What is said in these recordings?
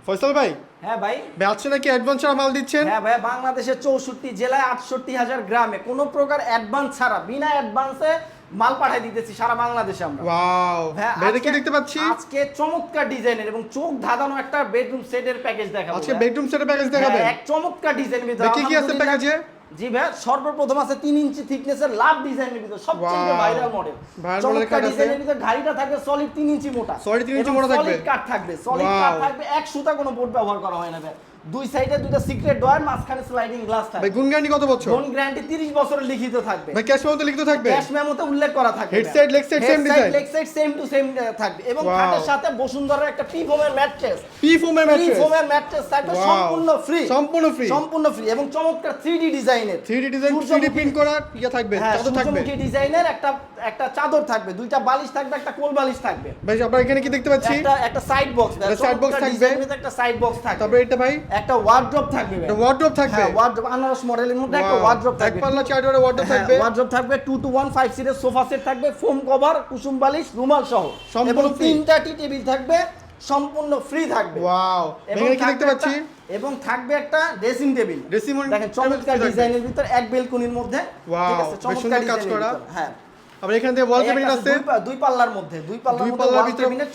ফয়সাল ভাই, হ্যাঁ ভাই। আজকে নাকি অ্যাডভান্স ছাড়া মাল দিচ্ছেন? হ্যাঁ ভাই, বাংলাদেশের 64 জেলায় 68,000 গ্রামে কোনো প্রকার অ্যাডভান্স ছাড়া, বিনা অ্যাডভান্সে মাল পাঠিয়ে দিতেছি সারা বাংলাদেশে আমরা। ওয়াও, এটা কি দেখতে পাচ্ছি? আজকে চমৎকার ডিজাইনের এবং চোখ ধাঁধানো একটা বেডরুম সেটের প্যাকেজ দেখাবো। আজকে বেডরুম সেটের প্যাকেজ দেখাবেন? এক চমৎকার ডিজাইনের ভিতরে কি কি আছে প্যাকেজে? জি ভাই, সর্বপ্রথম আছে 3 ইঞ্চি থিকনেসের লাভ ডিজাইনের ভিতর সবচেয়ে ভাইরাল মডেল। চমৎকার ডিজাইনের ভিতর গাড়িটা থাকবে সলিড 3 ইঞ্চি মোটা। সলিড 3 ইঞ্চি মোটা থাকবে। সলিড কাট থাকবে, সলিড কাট থাকবে, এক সুতা কোনো বোর্ড ব্যবহার করা হয় না ভাই। দুই সাইডে দুটো সিক্রেট ডয়ার, মাঝখানে স্লাইডিং গ্লাস থাকবে। ভাই গুণ গ্যারান্টি কত বছর? গুণ গ্যারান্টি 30 বছরের লিখিত থাকবে। ভাই ক্যাশ মেমোতে লিখিত থাকবে? ক্যাশ মেমোতে উল্লেখ করা থাকবে। Head side leg side same design, leg side same to same থাকবে এবং খাটের সাথে বসুন্ধরার একটা পি ফোমের ম্যাট্রেস। পি ফোমের ম্যাট্রেস থাকবে সম্পূর্ণ ফ্রি। সম্পূর্ণ ফ্রি এবং চমৎকার 3D ডিজাইনের। 3D ডিজাইন, 3D প্রিন্ট করা ইয়া থাকবে, চাদর থাকবে। সূর্যমুখী ডিজাইনের একটা চাদর থাকবে, দুইটা বালিশ থাকবে, একটা কোল বালিশ থাকবে। ভাই আপনারা এখানে কি দেখতে পাচ্ছি? একটা সাইড বক্স, সাইড বক্স থাকবে, একটা সাইড বক্স থাকবে। তারপরে এটা ভাই একটা ওয়ার্ড্রপ থাকবে। এটা ওয়ার্ড্রপ থাকবে। হ্যাঁ, ওয়ার্ড্রপ আনারস মডেলের মধ্যে একটা ওয়ার্ড্রপ থাকবে। এক পাল্লা চার ডোরের ওয়ার্ড্রপ থাকবে। ওয়ার্ড্রপ থাকবে, 2 to 1 5 সিটের সোফা সেট থাকবে, ফোম কভার, কুসুম বালিশ, রুমাল সহ এবং 3টা টি টেবিল থাকবে, সম্পূর্ণ ফ্রি থাকবে। ওয়াও, এখানে কি দেখতে পাচ্ছি? এবং থাকবে একটা ড্রেসিং টেবিল। দেখেন চমৎকার ডিজাইনের ভিতর, এক বেলকনির মধ্যে। ঠিক আছে, চমৎকার কাজ করা। হ্যাঁ, আবার এখানে দিয়ে ওয়াল ক্যাবিনেট আছে, দুই পাল্লার মধ্যে, দুই পাল্লার ওয়াল ক্যাবিনেট,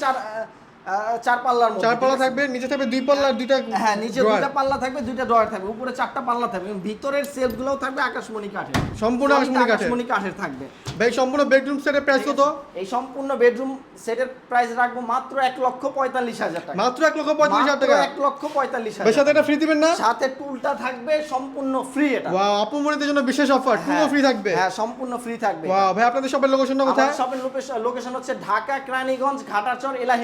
চার পাল্লার মধ্যে। 4 পাল্লা থাকবে, নিচে থাকবে 2 পাল্লার দুইটা। হ্যাঁ, নিচে দুইটা পাল্লা থাকবে, দুইটা ড্রয়ার থাকবে, উপরে 4টা পাল্লা থাকবে এবং ভিতরের সেলফগুলোও থাকবে আকাশমণি কাঠের। সম্পূর্ণ আকাশমণি কাঠের থাকবে। ভাই সম্পূর্ণ বেডরুম সেটের প্রাইস কত? এই সম্পূর্ণ বেডরুম সেটের প্রাইস রাখবো মাত্র 1,45,000 টাকা। মাত্র 1,45,000 টাকা। 1,45,000। ভাই সাথে এটা ফ্রি দিবেন না? সাথে টুলটা থাকবে সম্পূর্ণ ফ্রি। এটা ওয়াও, আপুমনিদের জন্য বিশেষ অফার, টুলও ফ্রি থাকবে। হ্যাঁ, সম্পূর্ণ ফ্রি থাকবে। ওয়াও ভাই, আপনাদের শপের লোকেশনটা কোথায়? শপের লোকেশন হচ্ছে ঢাকা কেরানীগঞ্জ ঘাটাচর এলাহি।